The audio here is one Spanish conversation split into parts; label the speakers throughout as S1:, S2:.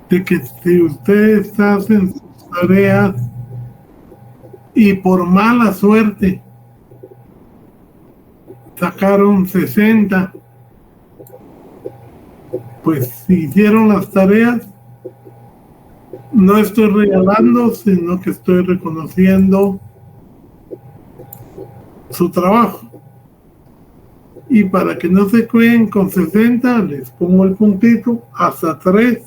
S1: de que si ustedes hacen sus tareas y por mala suerte sacaron 60, pues si hicieron las tareas, no estoy regalando, sino que estoy reconociendo su trabajo. Y para que no se queden con 60, les pongo el puntito hasta 3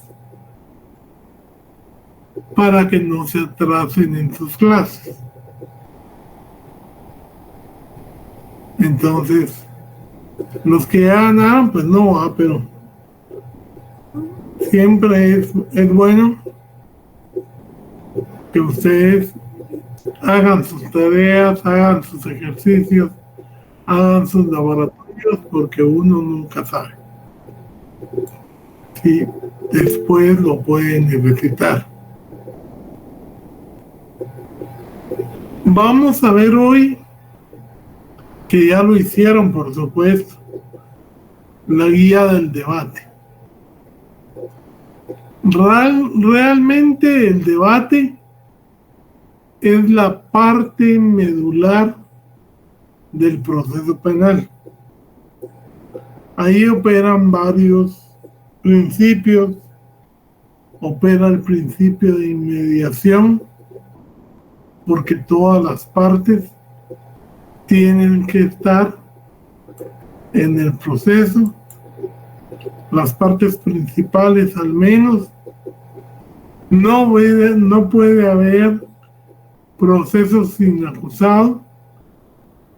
S1: para que no se atrasen en sus clases. Entonces, los que ya ganaron, pues no va, pero siempre es bueno que ustedes hagan sus tareas, hagan sus ejercicios, hagan sus laboratorios, porque uno nunca sabe si después lo pueden necesitar. Vamos a ver hoy, que ya lo hicieron, por supuesto, la guía del debate. Realmente el debate es la parte medular del proceso penal. Ahí operan varios principios. Opera el principio de inmediación, porque todas las partes tienen que estar en el proceso, las partes principales al menos. No puede haber procesos sin acusado,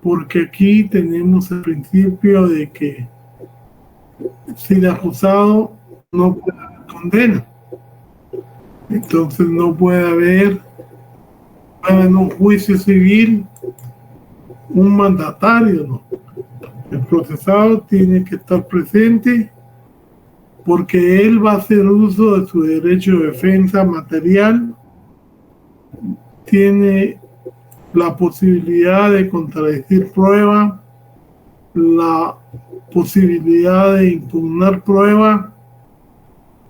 S1: porque aquí tenemos el principio de que sin acusado no puede haber condena. Entonces no puede haber en un juicio civil un mandatario, ¿no? El procesado tiene que estar presente, porque él va a hacer uso de su derecho de defensa material, tiene la posibilidad de contradecir prueba, la posibilidad de impugnar prueba,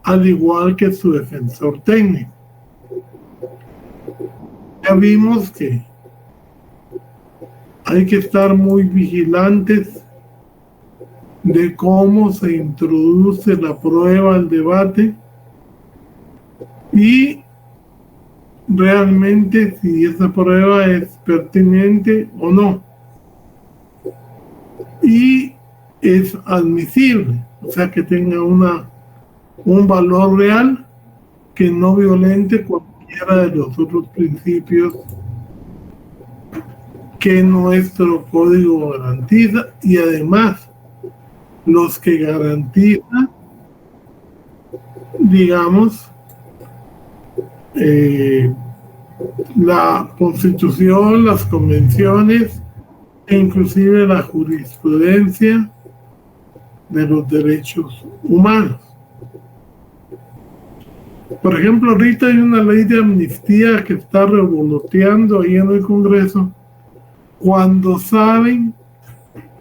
S1: al igual que su defensor técnico. Ya vimos que hay que estar muy vigilantes de cómo se introduce la prueba al debate y realmente si esa prueba es pertinente o no y es admisible, o sea, que tenga un valor real que no violente cualquiera de los otros principios que nuestro código garantiza, y además los que garantizan, digamos, la Constitución, las convenciones e inclusive la jurisprudencia de los derechos humanos. Por ejemplo, ahorita hay una ley de amnistía que está revoloteando ahí en el Congreso, cuando saben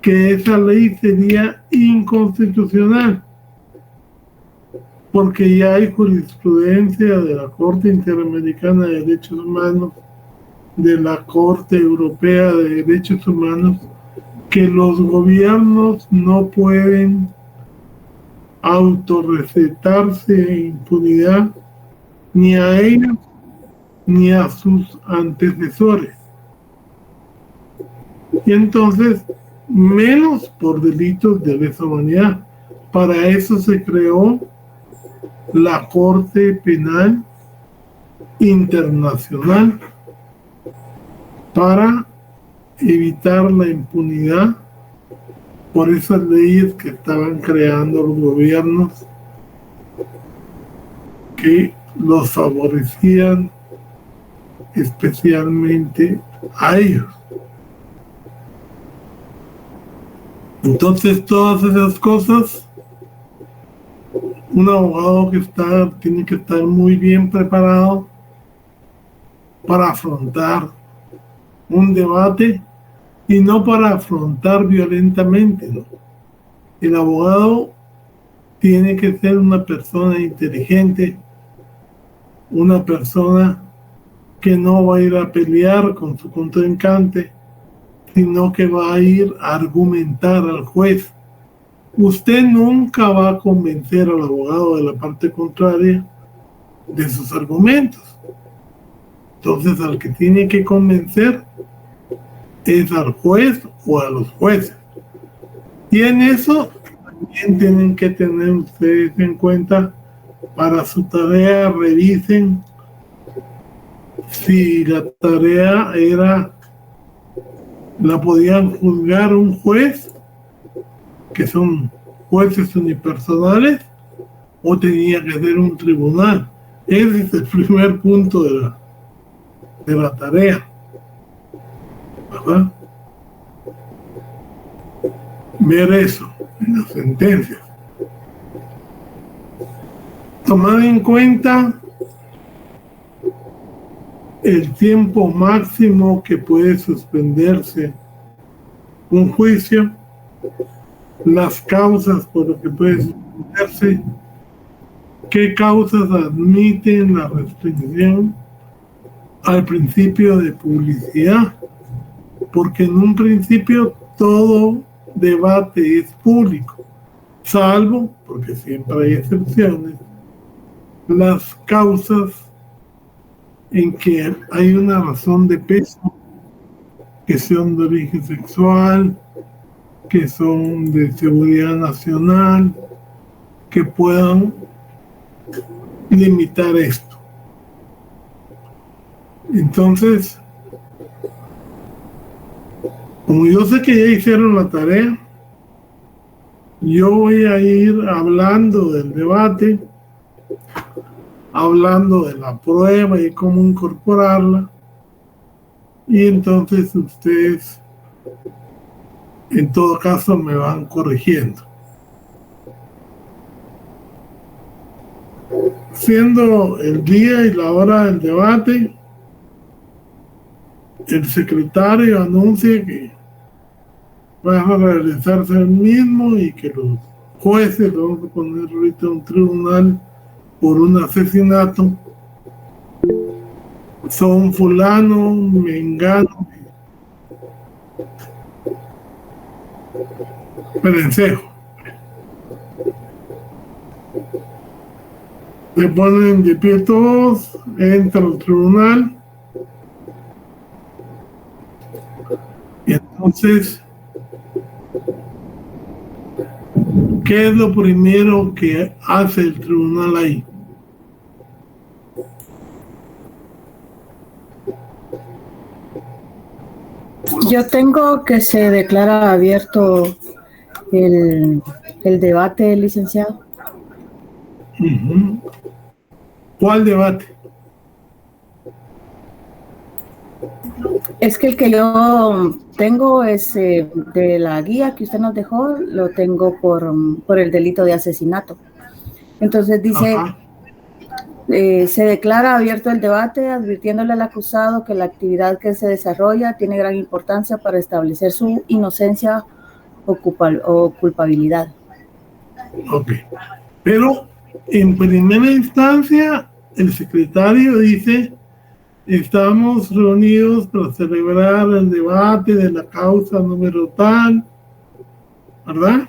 S1: que esa ley sería inconstitucional, porque ya hay jurisprudencia de la Corte Interamericana de Derechos Humanos, de la Corte Europea de Derechos Humanos, que los gobiernos no pueden autorrecetarse impunidad ni a ellos ni a sus antecesores. Y entonces, menos por delitos de lesa humanidad. Para eso se creó la Corte Penal Internacional, para evitar la impunidad por esas leyes que estaban creando los gobiernos, que los favorecían especialmente a ellos. Entonces, todas esas cosas, un abogado tiene que estar muy bien preparado para afrontar un debate, y no para afrontar violentamente, ¿no? El abogado tiene que ser una persona inteligente, una persona que no va a ir a pelear con su contrincante, sino que va a ir a argumentar al juez. Usted nunca va a convencer al abogado de la parte contraria de sus argumentos. Entonces, al que tiene que convencer es al juez o a los jueces. Y en eso también tienen que tener ustedes en cuenta para su tarea, revisen si la tarea la podían juzgar un juez, que son jueces unipersonales, o tenía que ser un tribunal. Ese es el primer punto de la tarea, ¿verdad? Ver eso en las sentencias. Tomar en cuenta el tiempo máximo que puede suspenderse un juicio, las causas por las que puede suspenderse, qué causas admiten la restricción al principio de publicidad, porque en un principio todo debate es público, salvo, porque siempre hay excepciones, las causas en que hay una razón de peso, que son de origen sexual, que son de seguridad nacional, que puedan limitar esto. Entonces, como yo sé que ya hicieron la tarea, yo voy a ir hablando del debate, hablando de la prueba y cómo incorporarla, y entonces ustedes en todo caso me van corrigiendo. Siendo el día y la hora del debate, el secretario anuncia que va a realizarse el mismo y que los jueces, vamos a poner ahorita un tribunal por un asesinato, son fulano, mengano, perencejo. Se ponen de pie todos, entra al tribunal y entonces, ¿qué es lo primero que hace el tribunal ahí?
S2: Yo tengo que se declara abierto el debate, licenciado.
S1: Uh-huh. ¿Cuál debate?
S2: Es que el que yo tengo es de la guía que usted nos dejó, lo tengo por el delito de asesinato. Entonces dice, se declara abierto el debate, advirtiéndole al acusado que la actividad que se desarrolla tiene gran importancia para establecer su inocencia o culpabilidad.
S1: Ok, pero en primera instancia el secretario dice: estamos reunidos para celebrar el debate de la causa número tal, ¿verdad?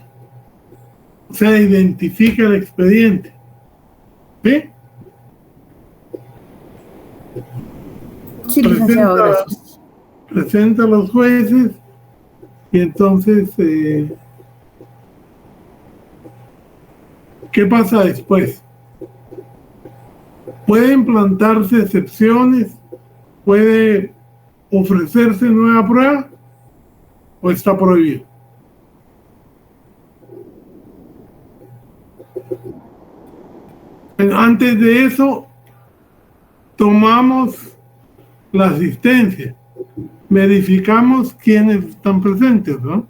S1: O sea, identifica el expediente. ¿Sí?
S2: Sí, licenciado, gracias.
S1: Presenta a los jueces y entonces, ¿qué pasa después? Pueden plantarse excepciones, puede ofrecerse nueva prueba o está prohibido. Antes de eso, tomamos la asistencia, verificamos quiénes están presentes, ¿no?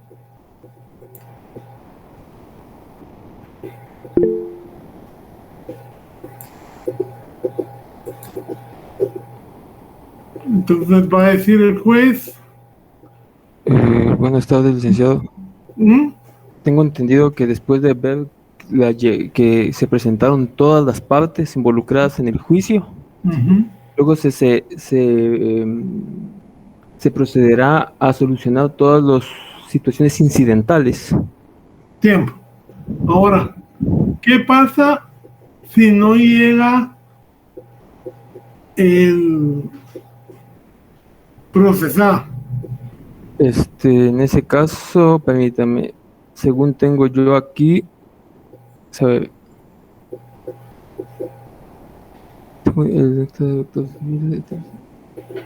S1: Entonces va a decir el juez.
S3: Buenas tardes, licenciado. Tengo entendido que después de ver que se presentaron todas las partes involucradas en el juicio, Luego se procederá a solucionar todas las situaciones incidentales.
S1: Tiempo. Ahora, ¿qué pasa si no llega el procesado?
S3: En ese caso, permítame, según tengo yo aquí, ¿sabe?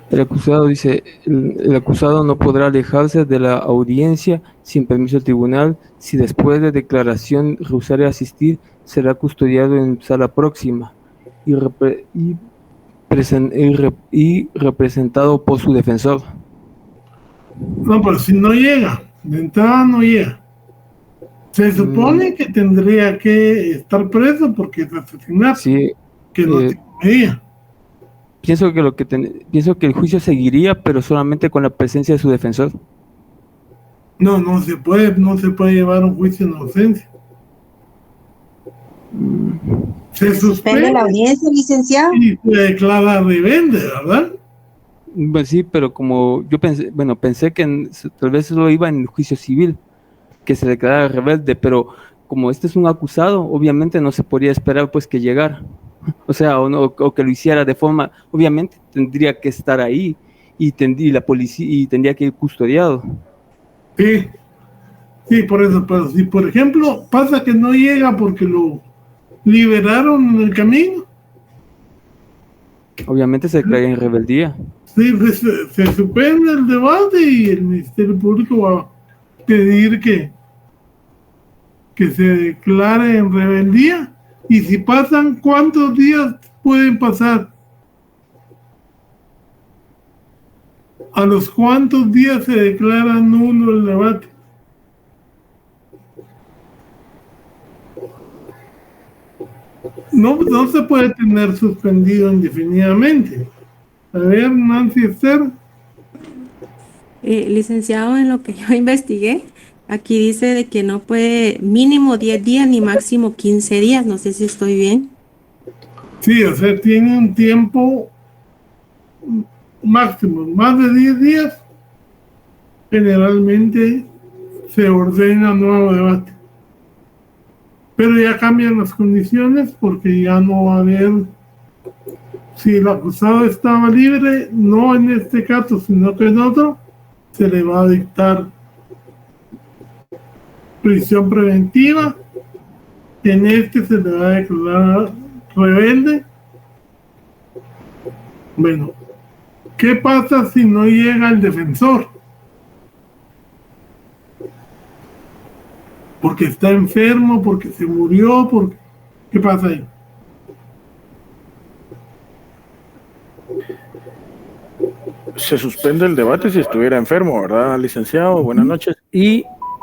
S3: El acusado dice, el acusado no podrá alejarse de la audiencia sin permiso del tribunal si después de declaración rehusare asistir, será custodiado en sala próxima y representado por su defensor.
S1: No, pero si no llega, de entrada no llega. Se supone que tendría que estar preso porque es asesinato,
S3: sí,
S1: que no se medía.
S3: Pienso que el juicio seguiría, pero solamente con la presencia de su defensor.
S1: No se puede llevar un juicio en ausencia. Se suspende
S4: la audiencia, licenciado.
S1: Y se declara rebelde, ¿verdad?
S3: Pues sí, pero como yo pensé que tal vez solo iba en el juicio civil, que se declarara rebelde, pero como este es un acusado, obviamente no se podría esperar pues que llegara. O sea, o que lo hiciera de forma, obviamente tendría que estar ahí y la policía y tendría que ir custodiado.
S1: Sí, por eso, pero si por ejemplo pasa que no llega porque lo liberaron en el camino,
S3: obviamente se declara en rebeldía.
S1: Sí, se suspende el debate y el Ministerio Público va a pedir que se declare en rebeldía. Y si pasan, ¿cuántos días pueden pasar? ¿A los cuántos días se declara nulo el debate? No se puede tener suspendido indefinidamente. A ver, Nancy Esther.
S5: Licenciado, en lo que yo investigué, aquí dice de que no puede mínimo 10 días ni máximo 15 días. No sé si estoy bien.
S1: Sí, o sea, tiene un tiempo máximo. Más de 10 días, generalmente se ordena nuevo debate. Pero ya cambian las condiciones porque ya no va a haber, si el acusado estaba libre, no en este caso, sino que en otro, se le va a dictar prisión preventiva. En este se le va a declarar rebelde. Bueno, ¿qué pasa si no llega el defensor? Porque está enfermo, porque se murió, ¿qué pasa ahí?
S6: Se suspende el debate si estuviera enfermo, ¿verdad, licenciado? Buenas noches.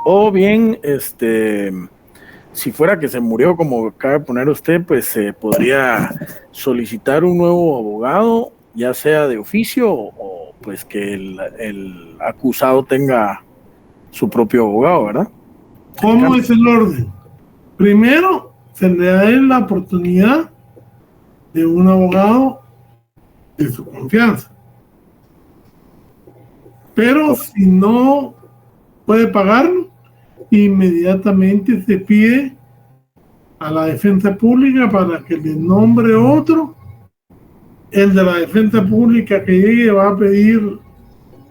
S6: O bien, si fuera que se murió, como acaba de poner usted, pues se podría solicitar un nuevo abogado, ya sea de oficio o pues que el acusado tenga su propio abogado, ¿verdad?
S1: ¿Cómo es el orden? Primero, se le da la oportunidad de un abogado de su confianza. Pero si no puede pagarlo, inmediatamente se pide a la defensa pública para que le nombre otro. El de la defensa pública que llegue va a pedir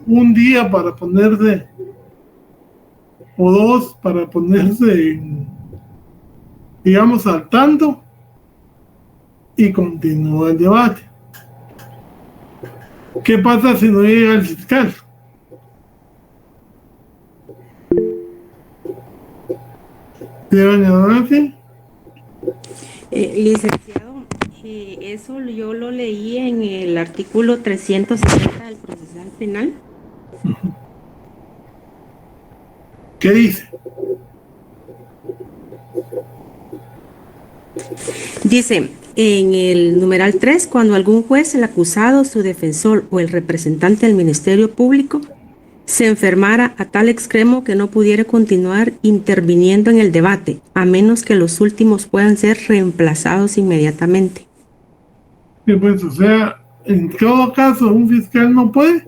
S1: un día para ponerse, o dos para ponerse, digamos, al tanto, y continúa el debate. ¿Qué pasa si no llega el fiscal?
S5: Licenciado, eso yo lo leí en el artículo 360 del procesal penal.
S1: ¿Qué dice?
S5: Dice, en el numeral 3, cuando algún juez, el acusado, su defensor o el representante del Ministerio Público se enfermara a tal extremo que no pudiera continuar interviniendo en el debate, a menos que los últimos puedan ser reemplazados inmediatamente.
S1: Y pues, o sea, en todo caso, un fiscal no puede,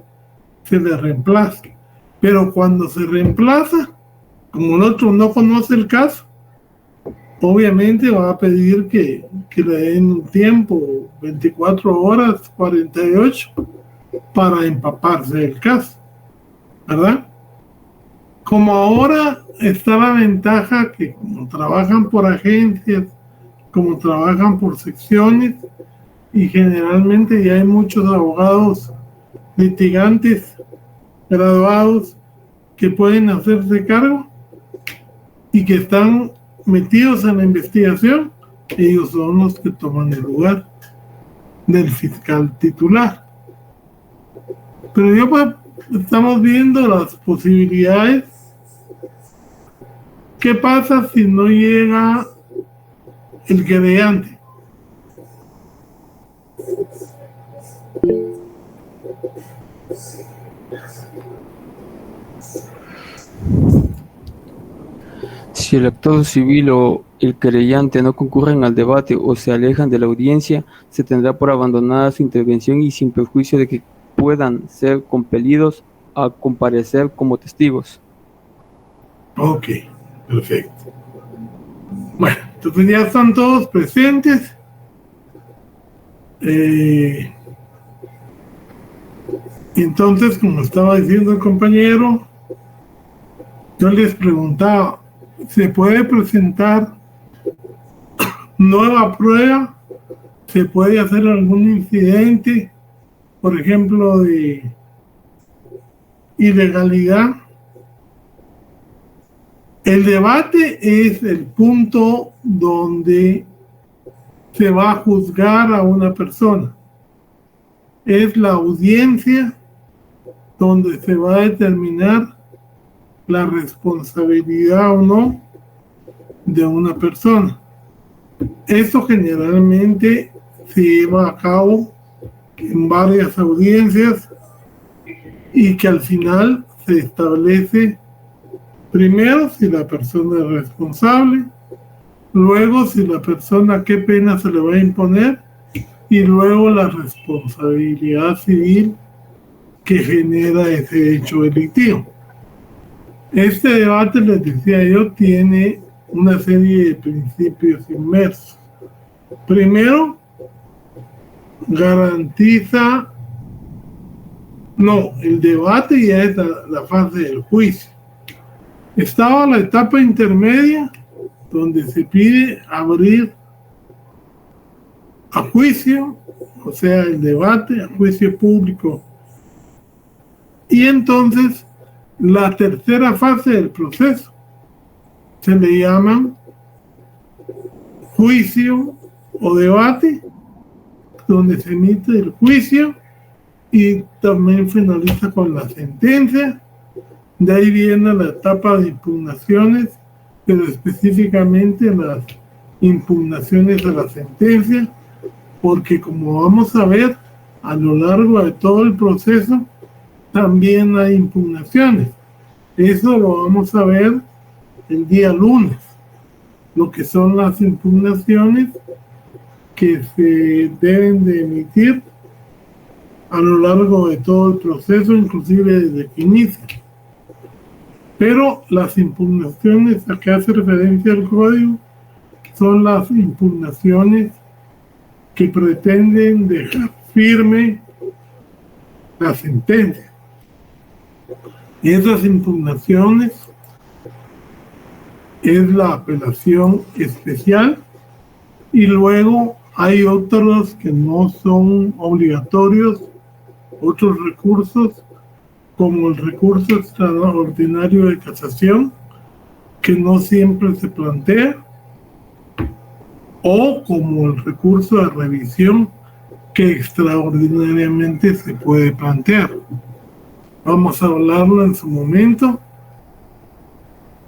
S1: se le reemplaza. Pero cuando se reemplaza, como el otro no conoce el caso, obviamente va a pedir que le den un tiempo, 24 horas, 48, para empaparse del caso, ¿verdad? Como ahora está la ventaja que como trabajan por agencias, como trabajan por secciones, y generalmente ya hay muchos abogados litigantes graduados que pueden hacerse cargo y que están metidos en la investigación, ellos son los que toman el lugar del fiscal titular. Pero yo pues estamos viendo las posibilidades. ¿Qué pasa si no llega el querellante?
S3: Si el actor civil o el querellante no concurren al debate o se alejan de la audiencia, se tendrá por abandonada su intervención y sin perjuicio de que puedan ser compelidos a comparecer como testigos.
S1: Ok, perfecto. Bueno, entonces ya están todos presentes. Entonces, como estaba diciendo el compañero, yo les preguntaba, ¿se puede presentar nueva prueba? ¿Se puede hacer algún incidente, por ejemplo, de ilegalidad? El debate es el punto donde se va a juzgar a una persona. Es la audiencia donde se va a determinar la responsabilidad o no de una persona. Esto generalmente se lleva a cabo en varias audiencias y que al final se establece primero si la persona es responsable, luego si la persona qué pena se le va a imponer y luego la responsabilidad civil que genera ese hecho delictivo. Este debate, les decía yo, tiene una serie de principios inmersos. Primero, garantiza, el debate ya es la fase del juicio. Estaba la etapa intermedia, donde se pide abrir a juicio, o sea, el debate, a juicio público. Y entonces, la tercera fase del proceso se le llama juicio o debate, donde se emite el juicio y también finaliza con la sentencia. De ahí viene la etapa de impugnaciones, pero específicamente las impugnaciones a la sentencia, porque como vamos a ver, a lo largo de todo el proceso también hay impugnaciones. Eso lo vamos a ver el día lunes, lo que son las impugnaciones que se deben de emitir a lo largo de todo el proceso, inclusive desde que inicia. Pero las impugnaciones a que hace referencia el código son las impugnaciones que pretenden dejar firme la sentencia. Esas impugnaciones es la apelación especial y luego hay otros que no son obligatorios, otros recursos como el recurso extraordinario de casación, que no siempre se plantea, o como el recurso de revisión, que extraordinariamente se puede plantear. Vamos a hablarlo en su momento,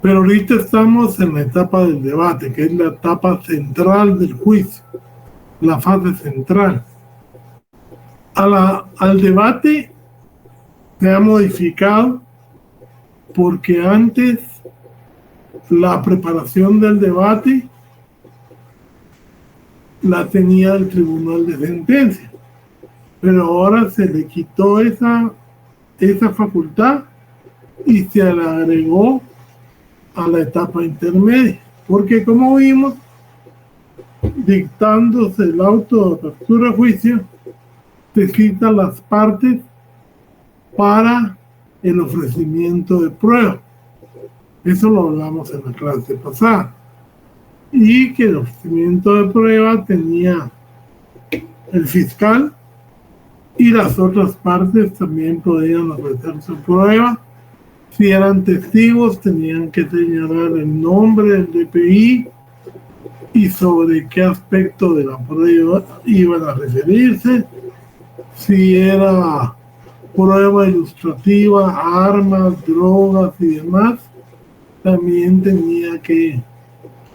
S1: pero ahorita estamos en la etapa del debate, que es la etapa central del juicio, la fase central. Al debate se ha modificado porque antes la preparación del debate la tenía el tribunal de sentencia, pero ahora se le quitó esa facultad y se le agregó a la etapa intermedia, porque como vimos, dictándose el auto de apertura de juicio, se citan las partes para el ofrecimiento de prueba. Eso lo hablamos en la clase pasada. Y que el ofrecimiento de prueba tenía el fiscal y las otras partes también podían ofrecer su prueba. Si eran testigos, tenían que señalar el nombre del DPI y sobre qué aspecto de la prueba iban a referirse. Si era prueba ilustrativa, armas, drogas y demás, también tenía que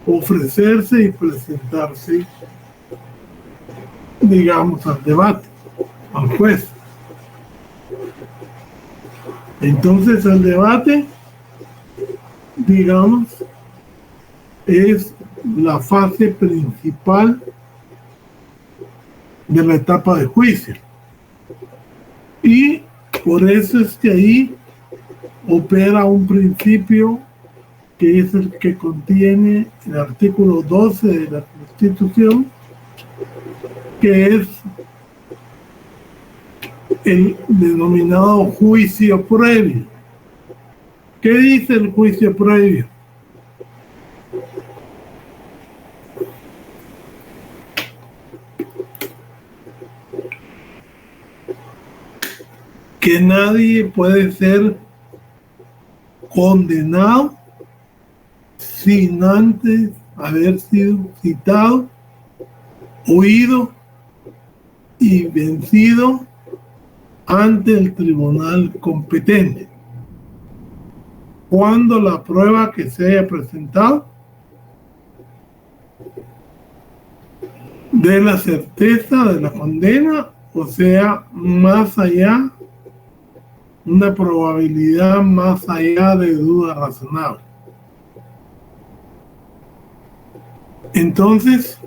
S1: ofrecerse y presentarse, digamos, al debate, al juez. Entonces el debate, digamos, es la fase principal de la etapa de juicio. Y por eso es que ahí opera un principio que es el que contiene el artículo 12 de la Constitución, que es el denominado juicio previo. ¿Qué dice el juicio previo? Que nadie puede ser condenado sin antes haber sido citado, oído y vencido ante el tribunal competente, cuando la prueba que se haya presentado dé la certeza de la condena, o sea, más allá, una probabilidad más allá de duda razonable. Entonces,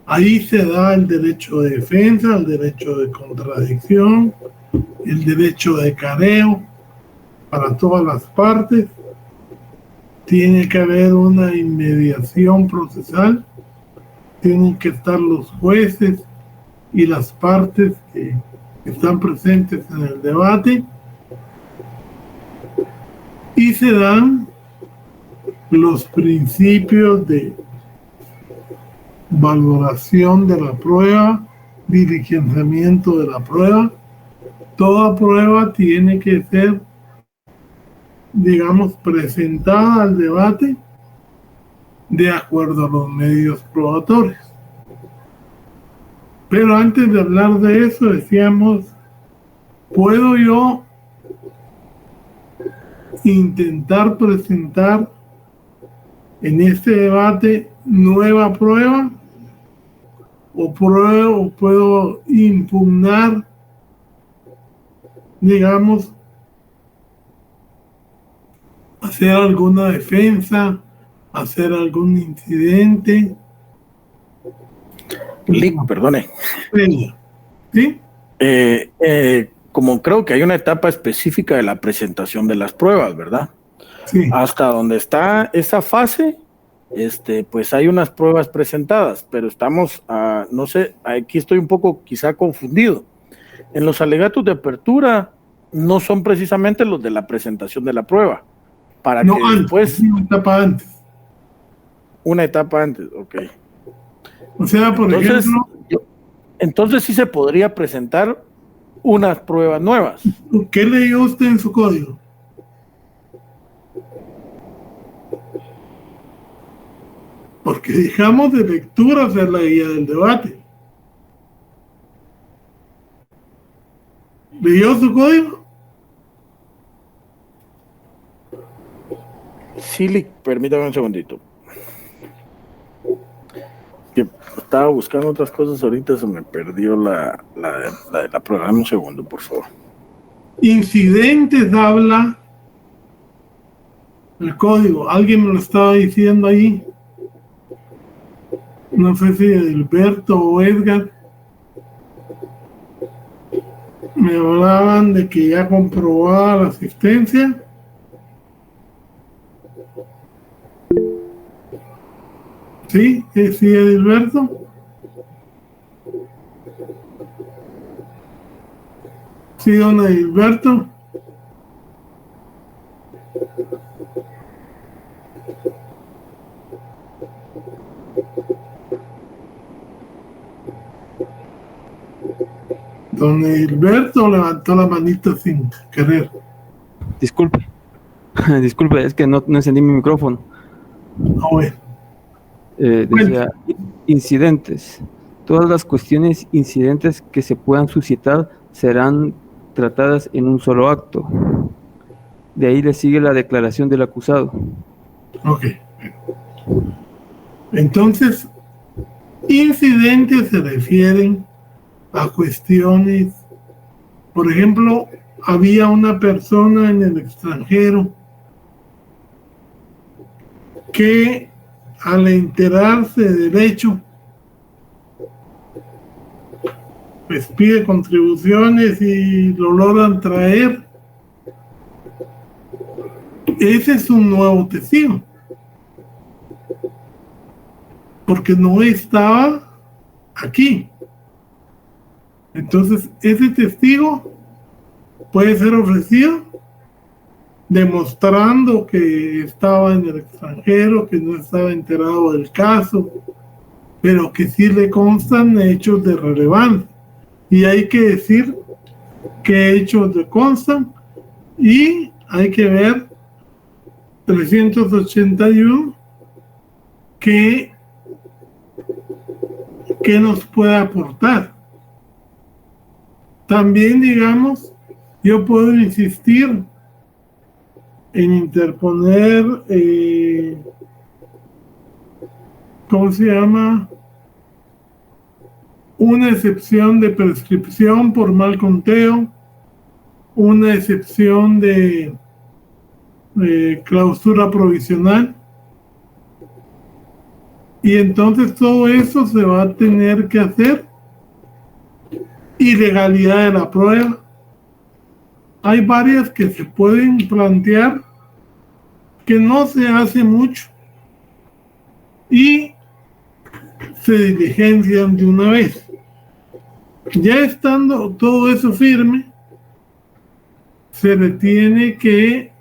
S1: ahí se da el derecho de defensa, el derecho de contradicción, el derecho de careo para todas las partes. Tiene que haber una inmediación procesal, tienen que estar los jueces y las partes que están presentes en el debate, y se dan los principios de valoración de la prueba, diligenciamiento de la prueba. Toda prueba tiene que ser, digamos, presentada al debate de acuerdo a los medios probatorios. Pero antes de hablar de eso, decíamos, ¿puedo yo intentar presentar en este debate nueva prueba? ¿O puedo impugnar, digamos, hacer alguna defensa, hacer algún incidente?
S6: Lick, perdone.
S1: ¿Sí?
S6: Como creo que hay una etapa específica de la presentación de las pruebas, ¿verdad?
S1: Sí.
S6: Hasta donde está esa fase, pues hay unas pruebas presentadas, pero estamos, no sé, aquí estoy un poco quizá confundido. En los alegatos de apertura no son precisamente los de la presentación de la prueba. Para
S1: no,
S6: que
S1: antes,
S6: después...
S1: una etapa antes.
S6: Una etapa antes, ok.
S1: O sea, por ejemplo...
S6: Entonces sí se podría presentar unas pruebas nuevas.
S1: ¿Qué leyó usted en su código? Porque dejamos de lectura hacer la guía del debate. ¿Leyó su código?
S6: Sí, permítame un segundito. Que estaba buscando otras cosas ahorita, se me perdió la prueba. Dame un segundo, por favor.
S1: Incidentes habla el código. Alguien me lo estaba diciendo ahí. No sé si Edilberto o Edgar me hablaban de que ya comprobaba la asistencia. Sí, sí, Edilberto. Sí, don Edilberto. Don Edilberto levantó la manita sin querer.
S3: Disculpe, disculpe, es que no encendí mi micrófono.
S1: Bueno.
S3: Decía, incidentes. Todas las cuestiones incidentes que se puedan suscitar serán tratadas en un solo acto. De ahí le sigue la declaración del acusado.
S1: Ok. Entonces, incidentes se refieren a cuestiones, por ejemplo, había una persona en el extranjero que al enterarse del hecho, pues pide contribuciones y lo logran traer. Ese es un nuevo testigo, porque no estaba aquí. Entonces, ese testigo puede ser ofrecido demostrando que estaba en el extranjero, que no estaba enterado del caso, pero que sí le constan hechos de relevancia. Y hay que decir qué hechos le constan y hay que ver 381 qué nos puede aportar. También, digamos, yo puedo insistir en interponer, ¿cómo se llama? Una excepción de prescripción por mal conteo, una excepción de clausura provisional. Y entonces todo eso se va a tener que hacer. Ilegalidad de la prueba. Hay varias que se pueden plantear que no se hace mucho y se diligencian de una vez. Ya estando todo eso firme, se le tiene que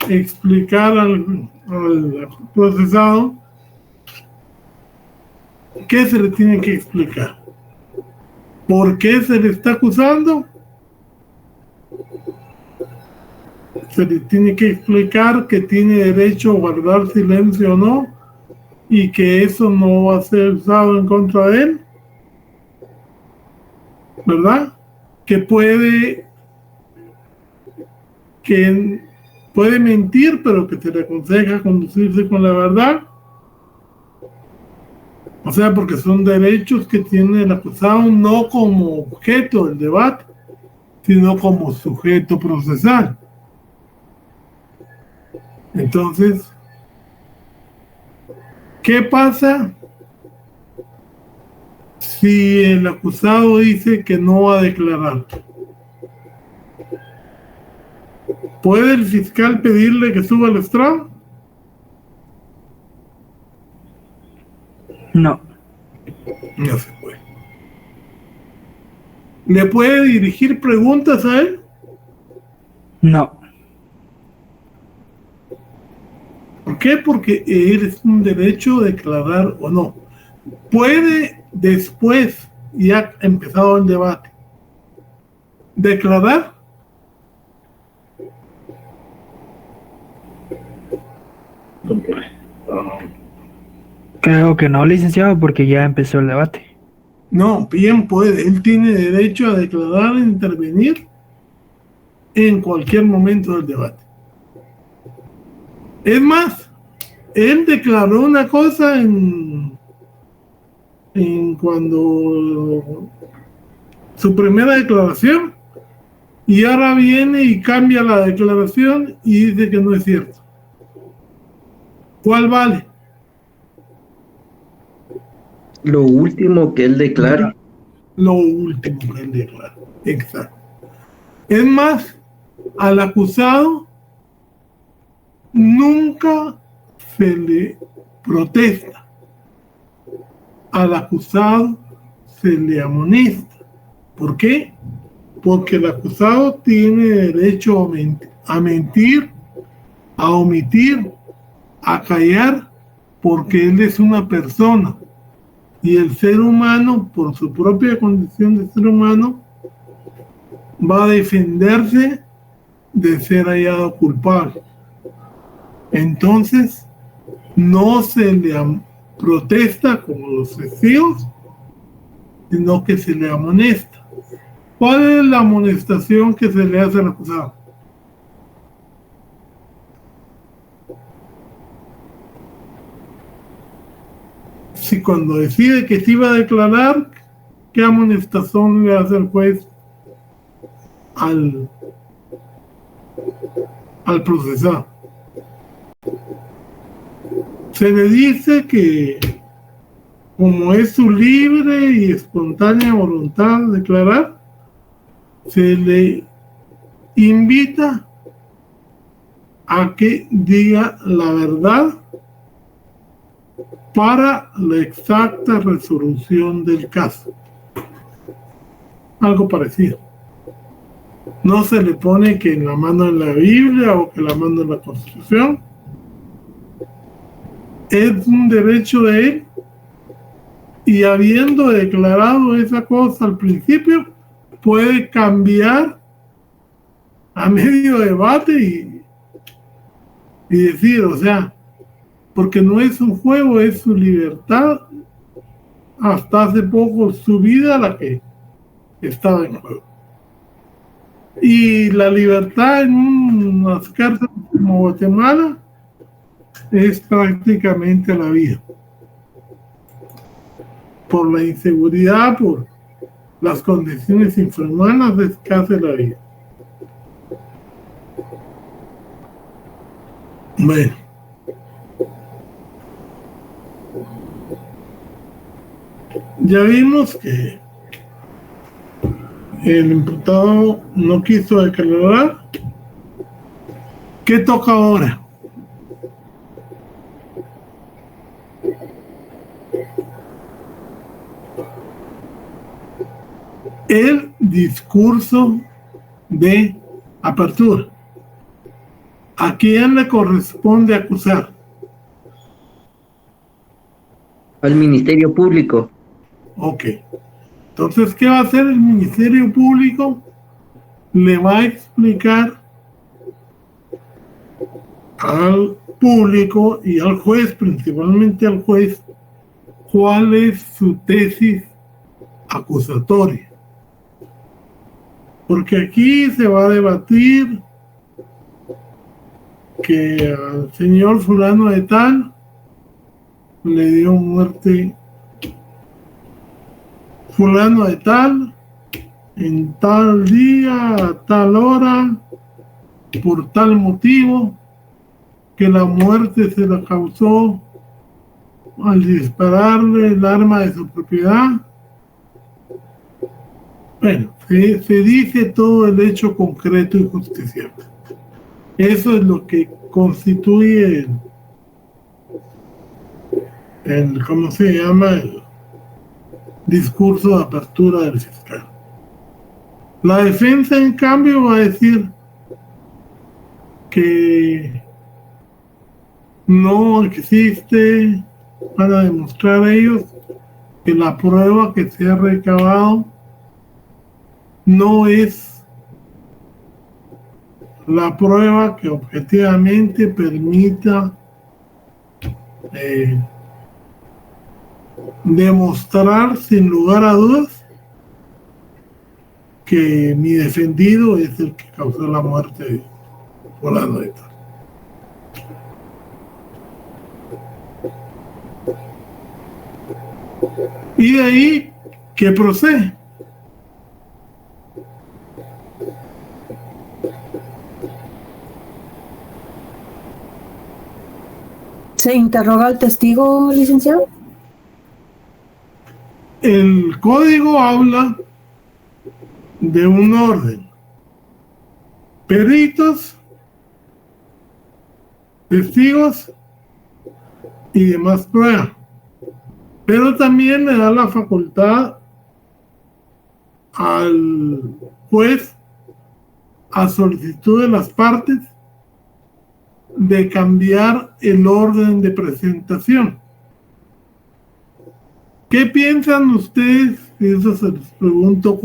S1: explicar al procesado qué se le tiene que explicar. ¿Por qué se le está acusando? Se le tiene que explicar que tiene derecho a guardar silencio o no y que eso no va a ser usado en contra de él, ¿verdad? Que puede mentir, pero que se le aconseja conducirse con la verdad. O sea, porque son derechos que tiene el acusado no como objeto del debate, sino como sujeto procesal. Entonces, ¿qué pasa si el acusado dice que no va a declarar? ¿Puede el fiscal pedirle que suba al estrado?
S4: No.
S1: No se puede. ¿Le puede dirigir preguntas a él?
S4: No.
S1: ¿Por qué? Porque él es un derecho a declarar o no. Puede después, ya ha empezado el debate, declarar.
S4: Creo que no, licenciado, porque ya empezó el debate.
S1: No, bien puede. Él tiene derecho a declarar e intervenir en cualquier momento del debate. Es más, él declaró una cosa en cuando su primera declaración y ahora viene y cambia la declaración y dice que no es cierto. ¿Cuál vale?
S7: Lo último que él declare.
S1: Lo último que él declara. Exacto. Es más, al acusado nunca se le protesta. Al acusado se le amonesta. ¿Por qué? Porque el acusado tiene derecho a mentir, a omitir, a callar, porque él es una persona. Y el ser humano, por su propia condición de ser humano, va a defenderse de ser hallado culpable. Entonces, no se le protesta como los testigos, sino que se le amonesta. ¿Cuál es la amonestación que se le hace al acusado? Si cuando decide que se iba a declarar, ¿qué amonestación le hace el juez al procesado? Se le dice que, como es su libre y espontánea voluntad de declarar, se le invita a que diga la verdad para la exacta resolución del caso. Algo parecido. No se le pone que la mano en la Biblia o que la mano en la Constitución. Es un derecho de él, y habiendo declarado esa cosa al principio, puede cambiar a medio debate y decir, o sea, porque no es un juego, es su libertad, hasta hace poco su vida la que estaba en juego. Y la libertad en unas cárceles como Guatemala es prácticamente la vida. Por la inseguridad, por las condiciones infrahumanas, es casi la vida. Bueno. Ya vimos que el imputado no quiso declarar. ¿Qué toca ahora? El discurso de apertura. ¿A quién le corresponde acusar?
S7: Al Ministerio Público.
S1: Ok. Entonces, ¿qué va a hacer el Ministerio Público? Le va a explicar al público y al juez, principalmente al juez, cuál es su tesis acusatoria. Porque aquí se va a debatir que al señor fulano de tal le dio muerte fulano de tal en tal día, a tal hora, por tal motivo, que la muerte se la causó al dispararle el arma de su propiedad. Bueno, se dice todo el hecho concreto y justiciable. Eso es lo que constituye el ¿cómo se llama? El discurso de apertura del fiscal. La defensa, en cambio, va a decir que no existe, van a demostrar ellos que la prueba que se ha recabado no es la prueba que objetivamente permita demostrar sin lugar a dudas que mi defendido es el que causó la muerte de fulano de tal. Y de ahí, ¿qué procede?
S2: ¿Se interroga al testigo, licenciado?
S1: el código habla de un orden: peritos, testigos y demás pruebas. Pero también le da la facultad al juez, a solicitud de las partes, de cambiar el orden de presentación. ¿Qué piensan ustedes? Eso se les pregunto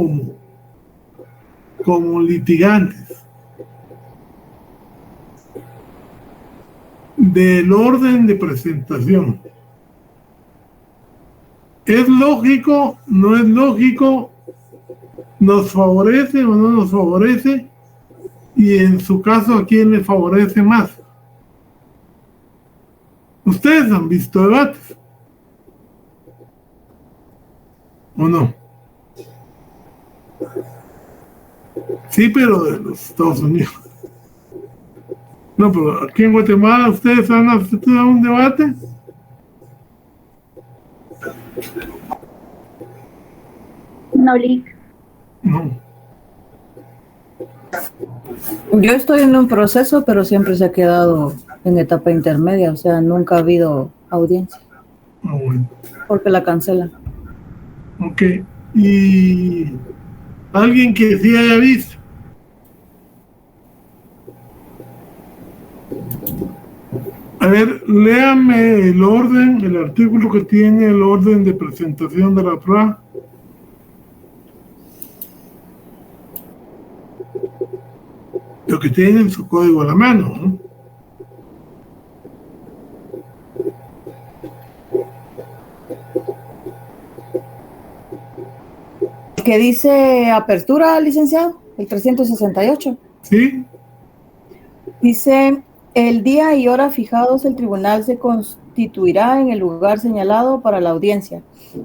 S1: como litigantes, del orden de presentación. ¿Es lógico? ¿No es lógico? ¿Nos favorece o no nos favorece? Y en su caso, ¿a quién le favorece más? Ustedes han visto debates, ¿o no? Sí, pero de los Estados Unidos. No, pero aquí en Guatemala, ¿ustedes han asistido a un debate?
S8: No, Lick.
S1: No.
S2: Yo estoy en un proceso, pero siempre se ha quedado en etapa intermedia, o sea, nunca ha habido audiencia.
S1: Bueno.
S2: Porque la cancelan.
S1: Ok. ¿Y alguien que sí haya visto? A ver, léame el orden, el artículo que tiene el orden de presentación de la prueba. Lo que tiene en su código a la mano, ¿no?
S2: ¿Qué dice apertura, licenciado? El 368.
S1: Sí.
S2: Dice: el día y hora fijados, el tribunal se constituirá en el lugar señalado para la audiencia.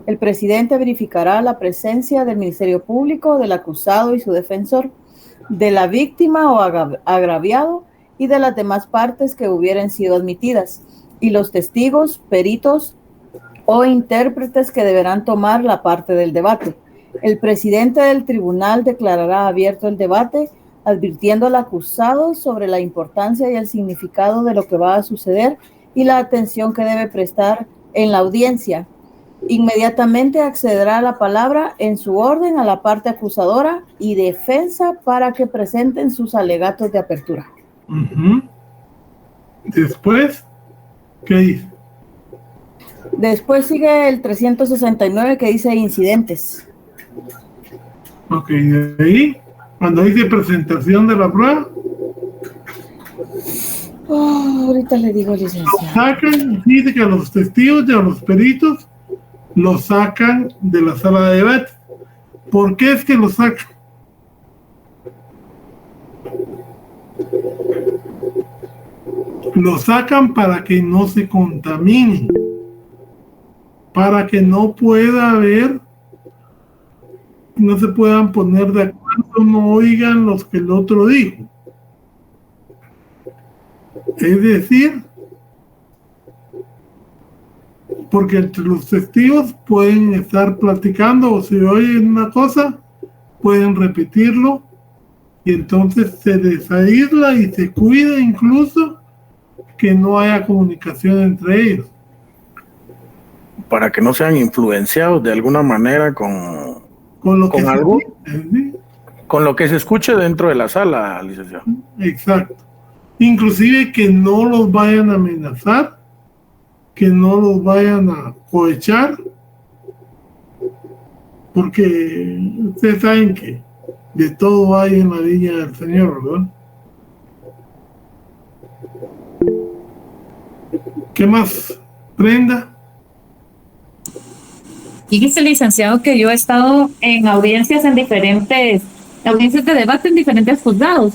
S2: El presidente verificará la presencia del Ministerio Público, del acusado y su defensor, de la víctima o agraviado y de las demás partes que hubieran sido admitidas, y los testigos, peritos o intérpretes que deberán tomar la parte del debate. El presidente del tribunal declarará abierto el debate, advirtiendo al acusado sobre la importancia y el significado de lo que va a suceder y la atención que debe prestar en la audiencia. Inmediatamente accederá a la palabra en su orden a la parte acusadora y defensa para que presenten sus alegatos de apertura.
S1: Después, ¿qué dice?
S2: Después sigue el 369 que dice incidentes.
S1: Ok, de ahí, cuando dice presentación de la prueba,
S2: ahorita le digo, licenciado.
S1: sacan, dice que a los testigos y a los peritos los sacan de la sala de debate. ¿Por qué es que los sacan? Los sacan para que no se contaminen, para que no pueda haber, no se puedan poner de acuerdo, no oigan los que el otro dijo. Es decir, porque entre los testigos pueden estar platicando, o si oyen una cosa, pueden repetirlo, y entonces se desaísla y se cuida incluso que no haya comunicación entre ellos.
S6: Para que no sean influenciados de alguna manera con
S1: lo que
S6: algo,
S1: ¿sí?
S6: Con lo que se escuche dentro de la sala, licenciado.
S1: Exacto. Inclusive que no los vayan a amenazar, que no los vayan a cohechar, porque ustedes saben que de todo hay en la viña del Señor, ¿verdad? ¿Qué más, Brenda?
S9: Fíjese, licenciado, que yo he estado en audiencias de debate en diferentes juzgados.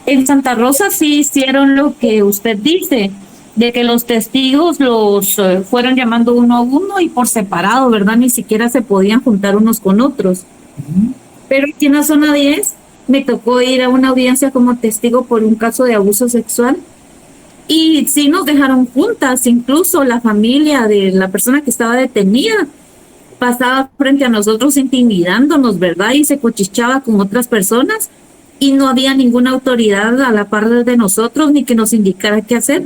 S9: En Santa Rosa sí hicieron lo que usted dice, de que los testigos los fueron llamando uno a uno y por separado, ¿verdad? Ni siquiera se podían juntar unos con otros. Pero aquí en la zona 10 me tocó ir a una audiencia como testigo por un caso de abuso sexual y sí nos dejaron juntas, incluso la familia de la persona que estaba detenida pasaba frente a nosotros intimidándonos, ¿verdad? Y se cuchicheaba con otras personas y no había ninguna autoridad a la par de nosotros ni que nos indicara qué hacer,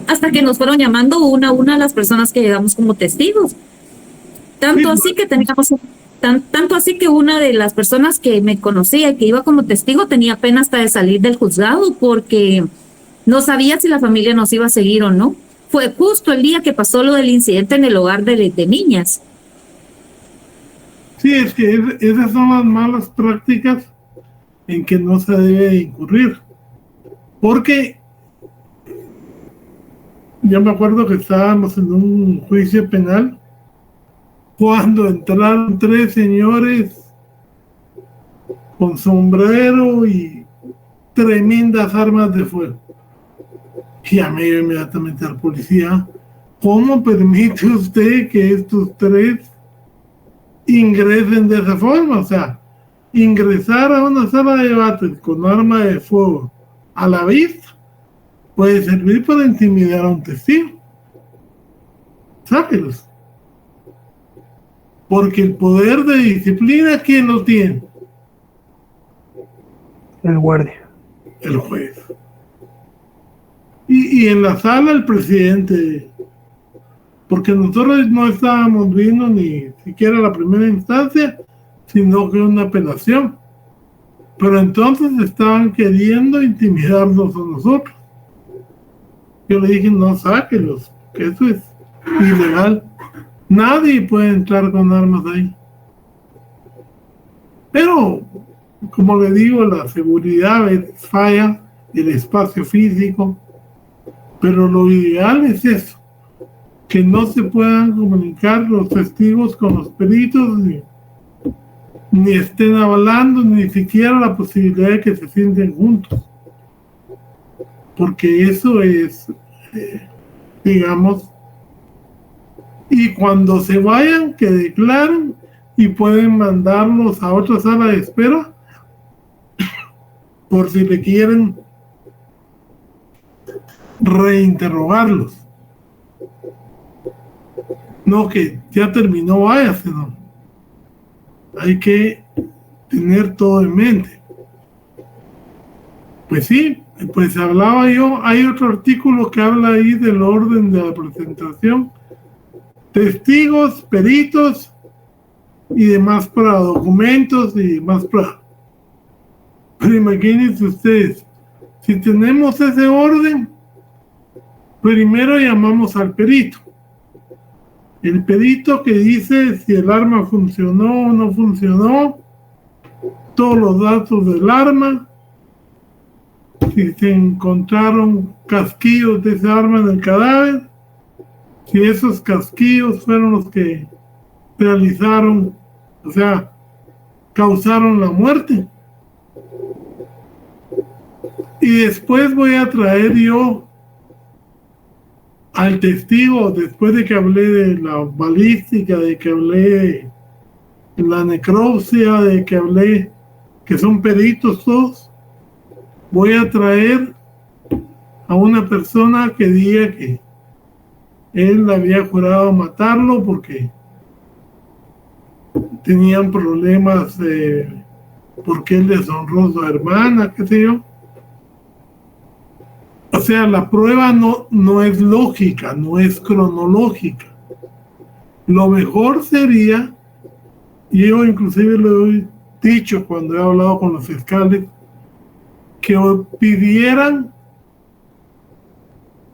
S9: hasta que nos fueron llamando una a una las personas que llegamos como testigos. Tanto así que teníamos, tanto así que una de las personas que me conocía y que iba como testigo tenía pena hasta de salir del juzgado porque no sabía si la familia nos iba a seguir o no. Fue justo el día que pasó lo del incidente en el hogar de niñas.
S1: Sí, es que esas son las malas prácticas en que no se debe incurrir. Porque yo me acuerdo que estábamos en un juicio penal cuando entraron 3 señores con sombrero y tremendas armas de fuego. Y llamé inmediatamente al policía. ¿Cómo permite usted que estos 3 ingresen de esa forma? O sea, ingresar a una sala de debate con arma de fuego a la vista puede servir para intimidar a un testigo. Sáquelos. Porque el poder de disciplina, ¿quién lo tiene?
S4: El guardia.
S1: El juez. Y en la sala el presidente, porque nosotros no estábamos viendo ni siquiera la primera instancia, sino que una apelación. Pero entonces estaban queriendo intimidarnos a nosotros. Yo le dije, no, sáquelos, que eso es ilegal. Nadie puede entrar con armas ahí. Pero, como le digo, la seguridad falla, el espacio físico. Pero lo ideal es eso, que no se puedan comunicar los testigos con los peritos, ni estén avalando, ni siquiera la posibilidad de que se sienten juntos. Porque eso es, digamos, y cuando se vayan, que declaren y pueden mandarlos a otra sala de espera por si le quieren reinterrogarlos. No, que ya terminó, váyase, no. Hay que tener todo en mente. Pues sí, pues hablaba yo, hay otro artículo que habla ahí del orden de la presentación. Testigos, peritos y demás para documentos y demás para... Pero imagínense ustedes, si tenemos ese orden, primero llamamos al perito. El perito que dice si el arma funcionó o no funcionó, todos los datos del arma, si se encontraron casquillos de esa arma en el cadáver, si esos casquillos fueron los que realizaron, o sea, causaron la muerte. Y después voy a traer yo al testigo, después de que hablé de la balística, de que hablé de la necropsia, de que hablé que son peritos todos, voy a traer a una persona que diga que él había jurado matarlo porque tenían problemas porque él deshonró a su hermana, qué sé yo. O sea, la prueba no es lógica, no es cronológica. Lo mejor sería, y yo inclusive lo he dicho cuando he hablado con los fiscales, que pidieran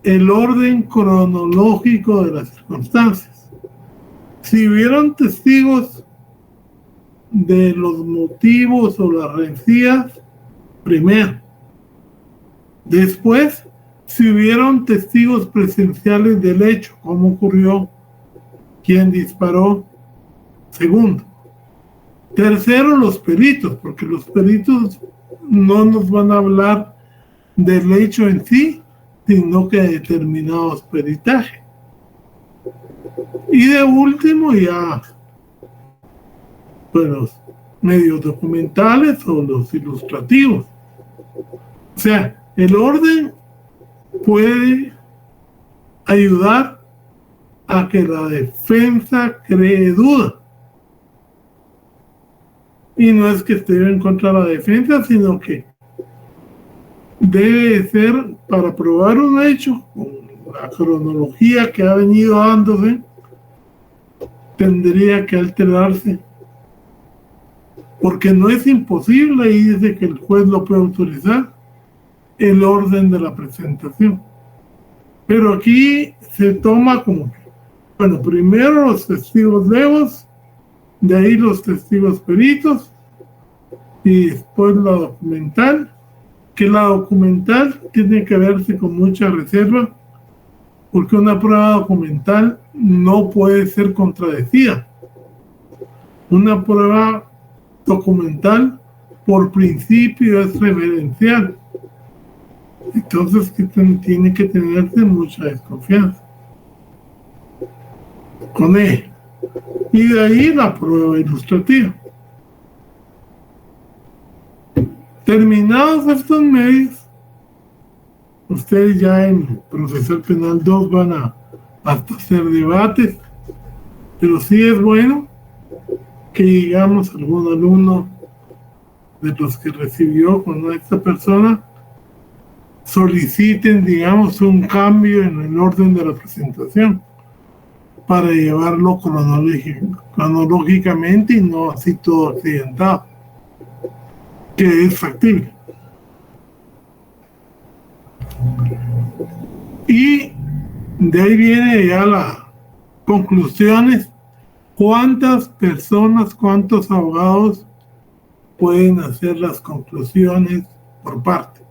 S1: el orden cronológico de las circunstancias. Si hubieron testigos de los motivos o las rencillas, primero. Después, si hubieron testigos presenciales del hecho, cómo ocurrió, quién disparó, segundo. Tercero, los peritos, porque los peritos no nos van a hablar del hecho en sí, sino que de determinados peritajes. Y de último ya, pues los medios documentales o los ilustrativos. O sea, el orden puede ayudar a que la defensa cree duda. Y no es que esté en contra de la defensa, sino que debe ser para probar un hecho, con la cronología que ha venido dándose, tendría que alterarse. Porque no es imposible, y dice que el juez lo puede autorizar, el orden de la presentación. Pero aquí se toma como, bueno, primero los testigos legos, de ahí los testigos peritos, y después la documental, que la documental tiene que verse con mucha reserva, porque una prueba documental no puede ser contradecida. Una prueba documental, por principio, es referencial. Entonces, que tiene que tenerse mucha desconfianza con él. Y de ahí la prueba ilustrativa. Terminados estos medios, ustedes ya en Procesal Penal 2 van a hacer debates, pero sí es bueno que digamos algún alumno de los que recibió con esta persona soliciten, digamos, un cambio en el orden de la presentación para llevarlo cronológicamente y no así todo accidentado, que es factible. Y de ahí viene ya las conclusiones. ¿Cuántas personas, cuántos abogados pueden hacer las conclusiones por parte?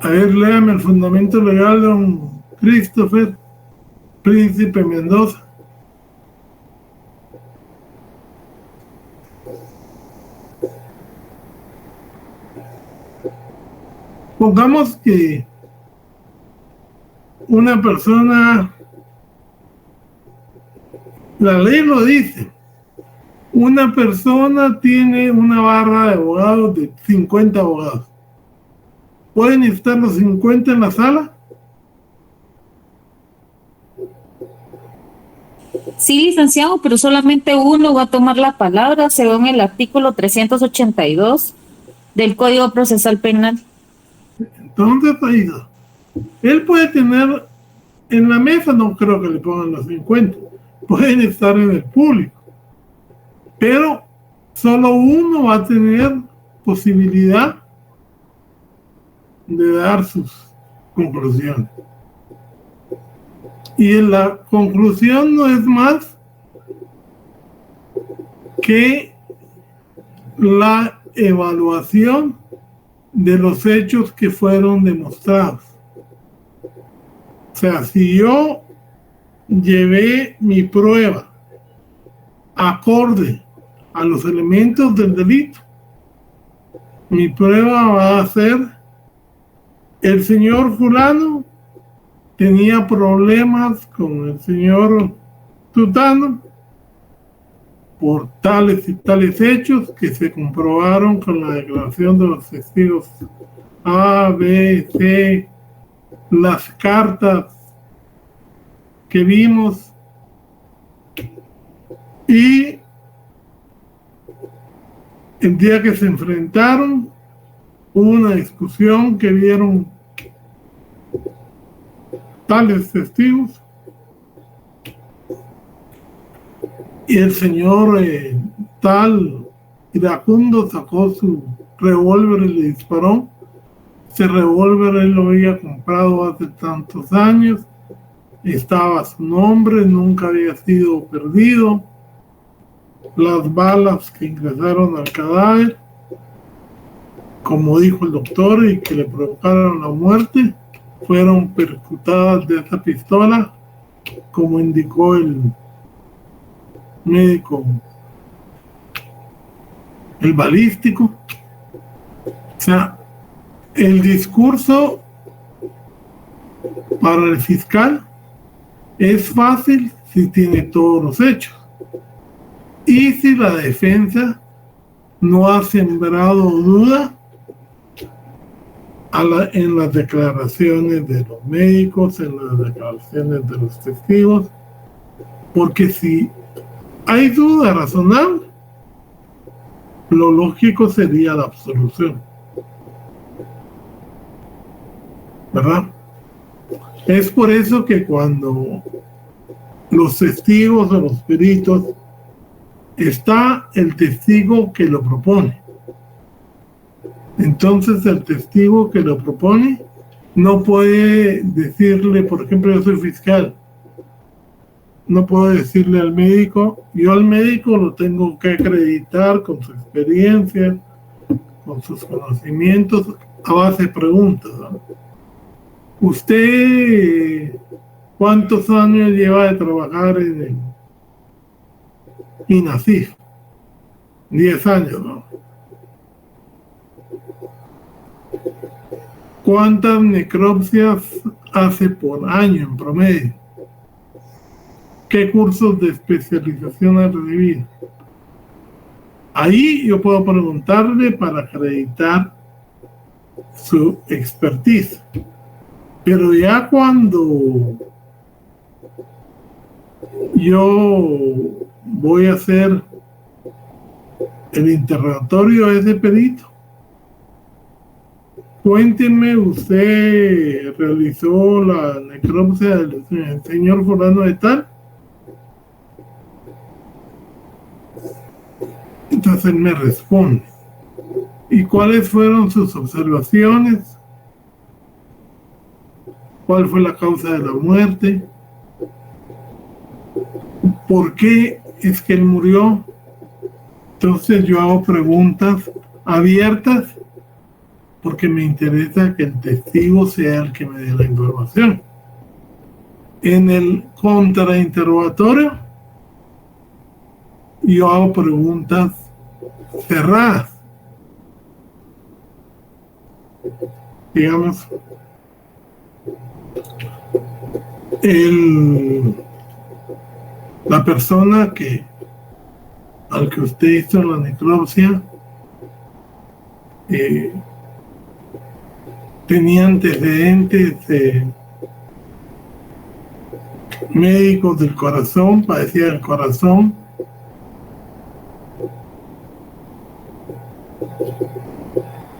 S1: A ver, léame el fundamento legal de don Christopher Príncipe Mendoza. Pongamos que una persona, la ley lo dice, una persona tiene una barra de abogados de 50 abogados. ¿Pueden estar los 50 en la sala?
S9: Sí, licenciado, pero solamente uno va a tomar la palabra según el artículo 382 del Código Procesal Penal.
S1: Entonces, él puede tener en la mesa, no creo que le pongan los 50, pueden estar en el público, pero solo uno va a tener posibilidad de dar sus conclusiones. Y la conclusión no es más que la evaluación de los hechos que fueron demostrados. O sea, si yo llevé mi prueba acorde a los elementos del delito, mi prueba va a ser: el señor fulano tenía problemas con el señor Tutano por tales y tales hechos que se comprobaron con la declaración de los testigos A, B, C, las cartas que vimos, y el día que se enfrentaron hubo una discusión que vieron tales testigos, y el señor tal iracundo sacó su revólver y le disparó. Ese revólver él lo había comprado hace tantos años, estaba a su nombre, nunca había sido perdido. Las balas que ingresaron al cadáver, como dijo el doctor, y que le provocaron la muerte, fueron percutadas de esa pistola, como indicó el médico, el balístico. O sea, el discurso para el fiscal es fácil si tiene todos los hechos, y si la defensa no ha sembrado duda en las declaraciones de los médicos, en las declaraciones de los testigos, porque si hay duda razonable, lo lógico sería la absolución, ¿verdad? Es por eso que cuando los testigos o los peritos, está el testigo que lo propone. Entonces el testigo que lo propone no puede decirle, por ejemplo, yo soy fiscal, no puedo decirle al médico, yo al médico lo tengo que acreditar con su experiencia, con sus conocimientos, a base de preguntas, ¿no? ¿Usted cuántos años lleva de trabajar en el INASIF? 10 años, ¿no? ¿Cuántas necropsias hace por año en promedio? ¿Qué cursos de especialización ha recibido? Ahí yo puedo preguntarle para acreditar su expertise. Pero ya cuando yo voy a hacer el interrogatorio a ese perito, cuénteme, usted realizó la necropsia del señor fulano de tal. Entonces él me responde. ¿Y cuáles fueron sus observaciones? ¿Cuál fue la causa de la muerte? ¿Por qué es que él murió? Entonces yo hago preguntas abiertas porque me interesa que el testigo sea el que me dé la información. En el contrainterrogatorio yo hago preguntas cerradas. Digamos, la persona al que usted hizo la necropsia tenía antecedentes médicos del corazón, padecía del corazón.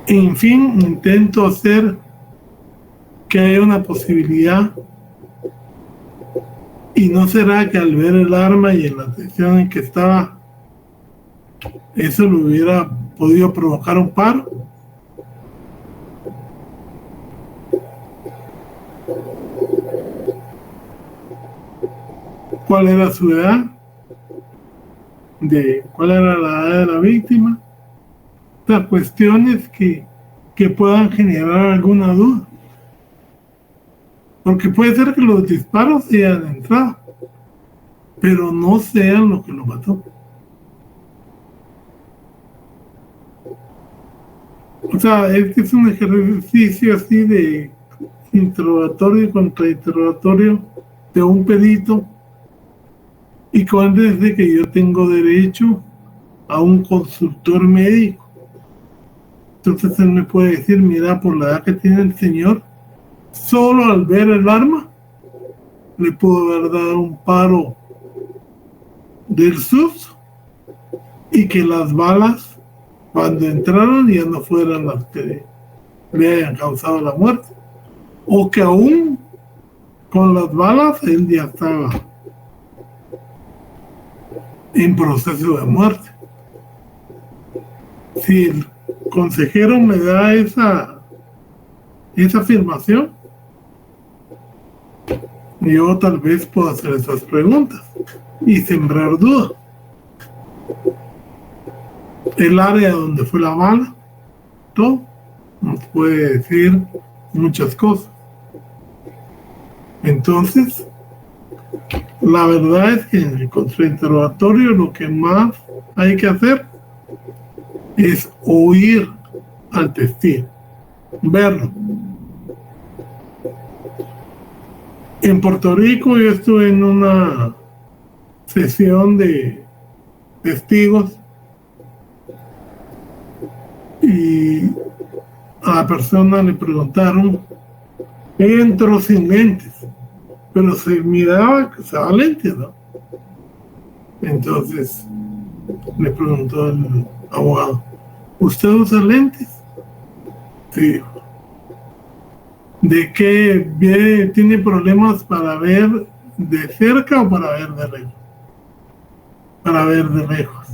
S1: En fin, intento hacer que haya una posibilidad. ¿Y no será que al ver el arma y en la situación en que estaba, eso le hubiera podido provocar un paro? ¿Cuál era su edad? ¿Cuál era la edad de la víctima? O sea, cuestiones que puedan generar alguna duda. Porque puede ser que los disparos sean entrado, pero no sean lo que lo mató. O sea, este es un ejercicio así de interrogatorio y contrainterrogatorio de un perito, y con desde que yo tengo derecho a un consultor médico. Entonces él me puede decir, mira, por la edad que tiene el señor, solo al ver el arma le pudo haber dado un paro del susto, y que las balas cuando entraron ya no fueran las que le hayan causado la muerte, o que aún con las balas él ya estaba en proceso de muerte. Si el consejero me da esa afirmación, yo tal vez puedo hacer esas preguntas y sembrar dudas. El área donde fue la bala, todo nos puede decir muchas cosas. Entonces, la verdad es que en el contrainterrogatorio lo que más hay que hacer es oír al testigo, verlo. En Puerto Rico yo estuve en una sesión de testigos y a la persona le preguntaron, ella entró sin lentes, pero se miraba que usaba lentes, ¿no? Entonces le preguntó el abogado, ¿usted usa lentes? Sí. ¿De qué tiene problemas para ver de cerca o para ver de lejos? Para ver de lejos.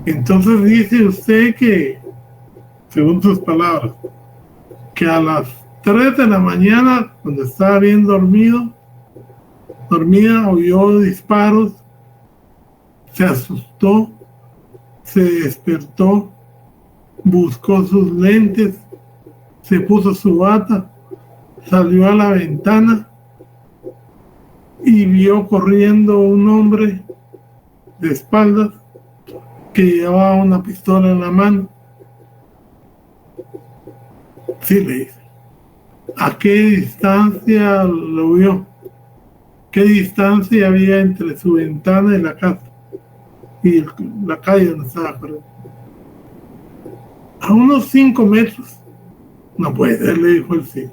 S1: Entonces dice usted que, según sus palabras, que a las 3 de la mañana, cuando estaba bien dormida, oyó disparos, se asustó, se despertó, buscó sus lentes, se puso su bata, salió a la ventana y vio corriendo un hombre de espaldas que llevaba una pistola en la mano. Sí, le dice. ¿A qué distancia lo vio? ¿Qué distancia había entre su ventana y la casa? Y la calle donde estaba corriendo. A unos 5 metros. No puede ser, le dijo el sí.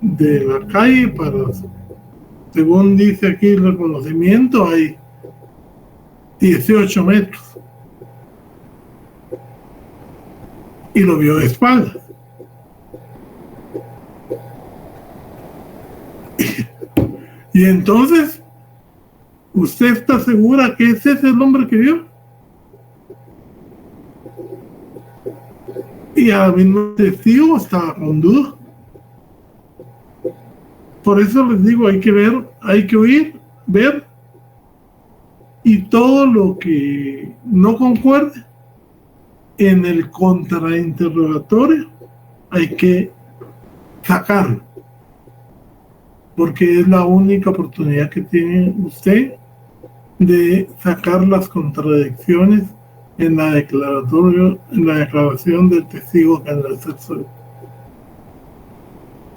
S1: De la calle para, según dice aquí el reconocimiento, hay 18 metros. Y lo vio de espaldas. Y entonces, ¿usted está segura que ese es el hombre que vio? Y al mismo testigo estaba con duda. Por eso les digo, hay que ver, hay que oír, ver, y todo lo que no concuerde en el contrainterrogatorio hay que sacarlo, porque es la única oportunidad que tiene usted de sacar las contradicciones en la declaración del testigo que anda sexual.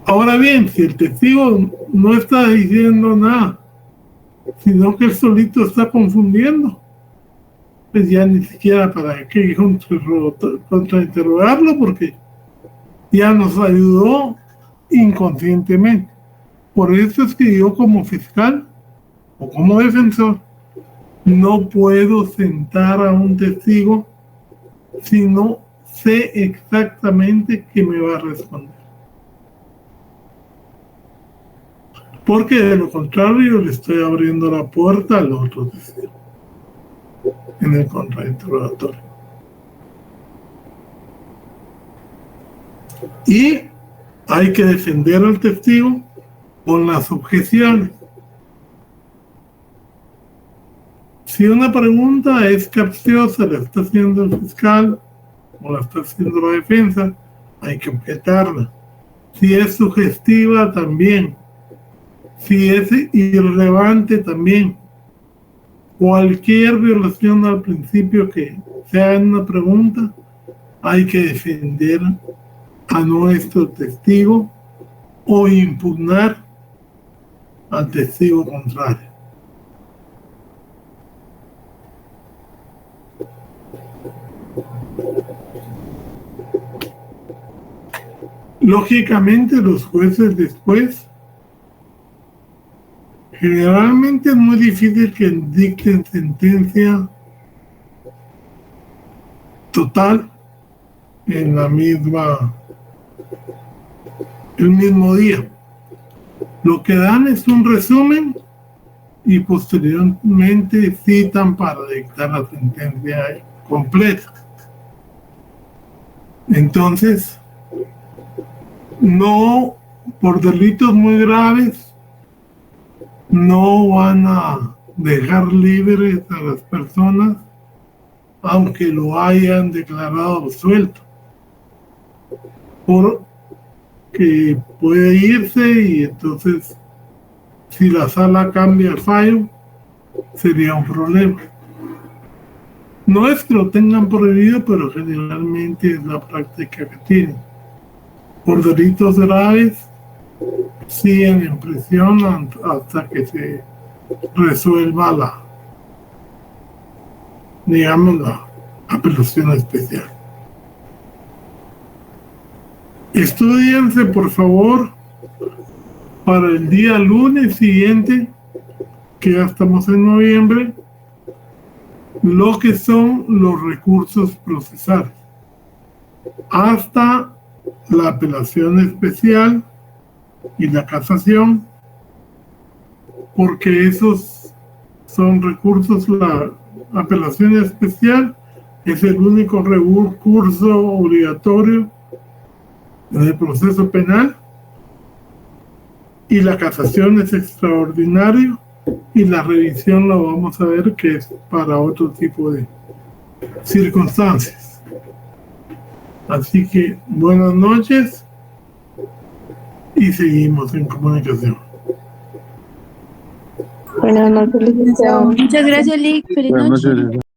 S1: Ahora bien, si el testigo no está diciendo nada, sino que él solito está confundiendo, pues ya ni siquiera para qué contrainterrogarlo, porque ya nos ayudó inconscientemente. Por eso es que yo como fiscal o como defensor no puedo sentar a un testigo si no sé exactamente qué me va a responder. Porque de lo contrario le estoy abriendo la puerta al otro testigo en el contrainterrogatorio. Y hay que defender al testigo con las objeciones. Si una pregunta es capciosa, la está haciendo el fiscal o la está haciendo la defensa, hay que objetarla. Si es sugestiva, también. Si es irrelevante, también. Cualquier violación al principio que sea en una pregunta, hay que defender a nuestro testigo o impugnar al testigo contrario. Lógicamente, los jueces después, generalmente es muy difícil que dicten sentencia total en el mismo día. Lo que dan es un resumen y posteriormente citan para dictar la sentencia completa. Entonces, no, por delitos muy graves, no van a dejar libres a las personas, aunque lo hayan declarado absuelto, porque puede irse y entonces, si la sala cambia el fallo, sería un problema. No es que lo tengan prohibido, pero generalmente es la práctica que tienen. Por delitos graves, siguen en prisión hasta que se resuelva la apelación especial. Estúdiense, por favor, para el día lunes siguiente, que ya estamos en noviembre, lo que son los recursos procesales, hasta la apelación especial y la casación, porque esos son recursos. La apelación especial es el único recurso obligatorio en el proceso penal, y la casación es extraordinario, y la revisión la vamos a ver que es para otro tipo de circunstancias. Así que buenas noches y seguimos en comunicación.
S8: Buenas noches, licenciado.
S10: Muchas gracias, Lick. Feliz noche.